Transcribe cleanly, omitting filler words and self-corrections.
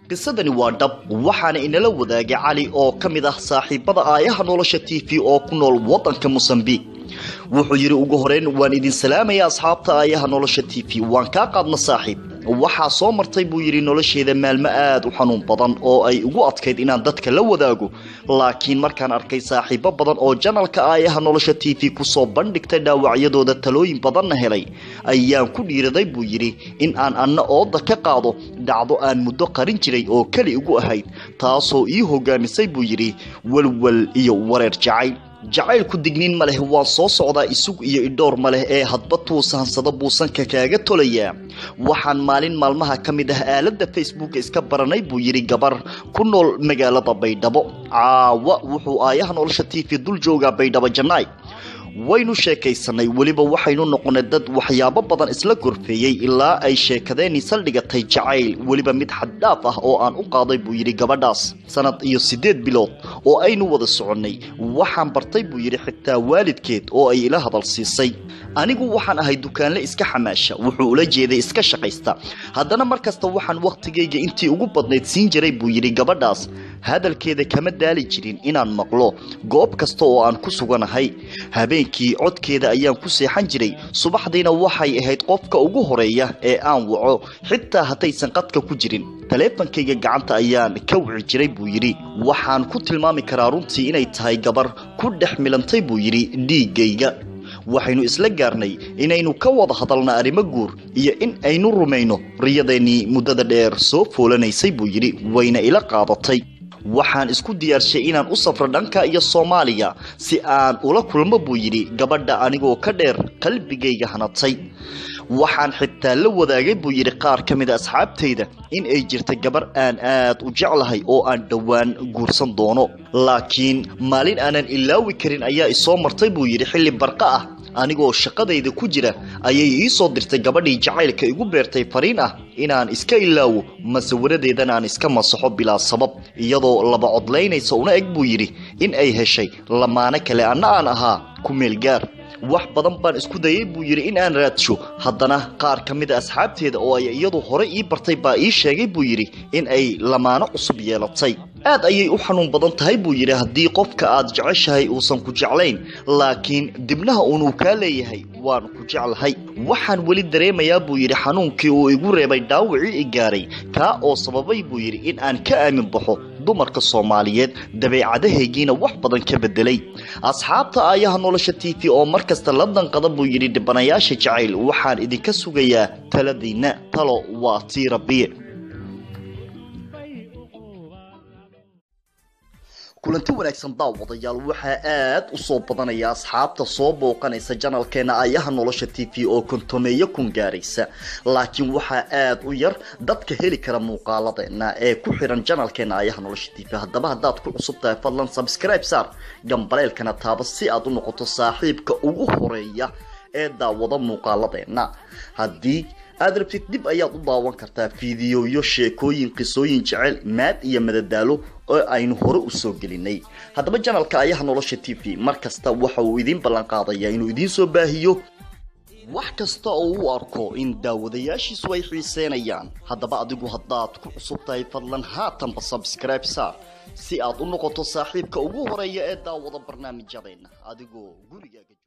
qisadani waa dhab waxaana inala wadaagay Cali oo kamid ah saaxiibada aayaha nolosha TV oo ku nool wadanka Mozambique wuxuu yiri ugu horeen waan idin salaamayaa asxaabta aayaha nolosha TV waan ka qaadna saaxiib waxa soo martay buu yiri nolosheeda maalmo aad u xanuun badan oo ay ugu adkayd inaan dadka la wadaago laakiin markaan arkay saaxiibo badan oo janalka aayaha nolosha TV ku soo bandhigtay dhaawacyadooda talooyin badan helay ayaan ku dhiiraday buu yiri in aan anna ooda ka qaado dhacdo aan muddo qarin jiray oo kali ugu ahayd taasoo ii hogaamisay buu yiri walwal iyo wareer jacaylku digniin ma leh waan soo socdaa isug iyo idhoor ma leh ee hadba tuusansada buusanka kaaga tolaya waxaan maalin maalmaha kamid ah aalada Facebook iska baranay buu yiri gabar ku nool magaalada Baydhabo caawa wuxuu aayaha nolosha TV dul jooga Baydhabo Janaay waynu sheekaysanay waliba waxaynu noqonay dad waxyaabo badan isla gorfeeyay ilaa ay sheekadeeni saldhigatay jacayl waliba mid xad dhaaf ah oo aan u qaaday buu yiri gabadhaas sanad iyo 8 bilood oo aynu wada soconay waxaan bartay buu yiri xitaa waalidkeed oo ay ila hadal siisay anigu waxaan ahay dukaanle iska xamaasha wuxuu ula jeeday iska shaqaysta haddana markasta waxaan waqtigeyga intii ugu badneed siin jiray buu yiri gabadhaas hadalkeeda kama daali jirin inaan maqlo goob kasta oo aan ku suganahay habeenkii codkeeda ayaan ku seexan jiray subaxdiina waxay ahayd qofka ugu horeeya ee aan waco xitaa hadaysan qadka ku jirin taleefankayga gacanta ayaan ka wici jiray buu yiri waxaan ku tilmaami karaa runtii inay tahay gabar ku dhex milantay buu yiri dhiigayga waxaynu isla gaarnay inaynu ka wada hadalna arrimo guur iyo in aynu rumayno riyadeeni muddada dheer soo foolanaysay buu yiri wayna ila qaadatay waxaan isku diyaarshay inaan u safro dhanka iyo Soomaaliya si aan ula kulmo buu yiri gabadha anigoo ka dheer qalbigayga hanatay waxaan xitaa la wadaagay buu yiri qaar kamid asxaabtayda in ay jirto gabar aan aad u jeclahay oo aan dhawaan guursan doono laakiin maalin aanan ilaawi karin ayaa isoo martay buu yiri xilli barqa ah anigoo shaqadayda ku jira ayay ii soo dirtay gabadhii jacaylka igu beertay fariin ah inaan iska ilaawo masawiradeedan aan iska masaxo bilaa sabab iyadoo laba codlaynaysa una eg buu yiri in ay heshay lamaana kale aan ahaa ku meel gaar wax badan baan isku dayay buu yiri in aan raadsho haddana qaar kamid asxaabteeda oo ay iyadu hore ii bartay baa ii sheegay buu yiri in ay lamaano cusub yeelatay aad ayay u xanuun badan tahay buu yiri haddii qofka aad jeceshahay uusan ku jeclayn laakiin dibnaha uu ka leeyahay waan ku jeclahay waxaan wali dareemayaa buu yiri xanuunkii uu igu reebay dhaawacii i gaaray ka oo sababay buu yiri in aan ka aamin baxo dumarka Soomaaliyeed dabeecadaheegiina wax badan ka bedelay asxaabta aayaha nolosha TV oo markasta la danqada buu yiri dhibanayaasha jacayl waxaan idinka sugayaa taladiina talo waa tii Rabbi kulanti wanaagsan daawadayaal waxa aad u soo badanaya asxaabta soo booqanaysa janalkeena aayaha nolosha TV oo kontomeeyo kun gaaraysa laakiin waxa aad u yar dadka heli kara muuqaaladeena ee ku xiran janalkeena aayaha nolosha TV haddaba haddaad ku cusub tahay fadlan subscribe saar gambaleelkana taaba si aad u noqoto saaxiibka ugu horeeya ee daawada muuqaaladeena haddii aad rabtid dib ayaad u daawan kartaa fiidiyoyo sheekooyin qisooyin jecel maad iyo madadaalo oo aynu hore u soo gelinay haddaba janalka aayaha nolosha TV markasta waxa uu idin ballan qaadayaa inuu idin soo baahiyo wax kasta oo uu arko in daawadayaashiisu ay xiiseynayaan haddaba adigu haddaad ku cusub tahay fadlan haatanba subscribe saar si aad u noqoto saaxiibka ugu horeeya ee daawada barnaamijyadeena adigoo gurigaaga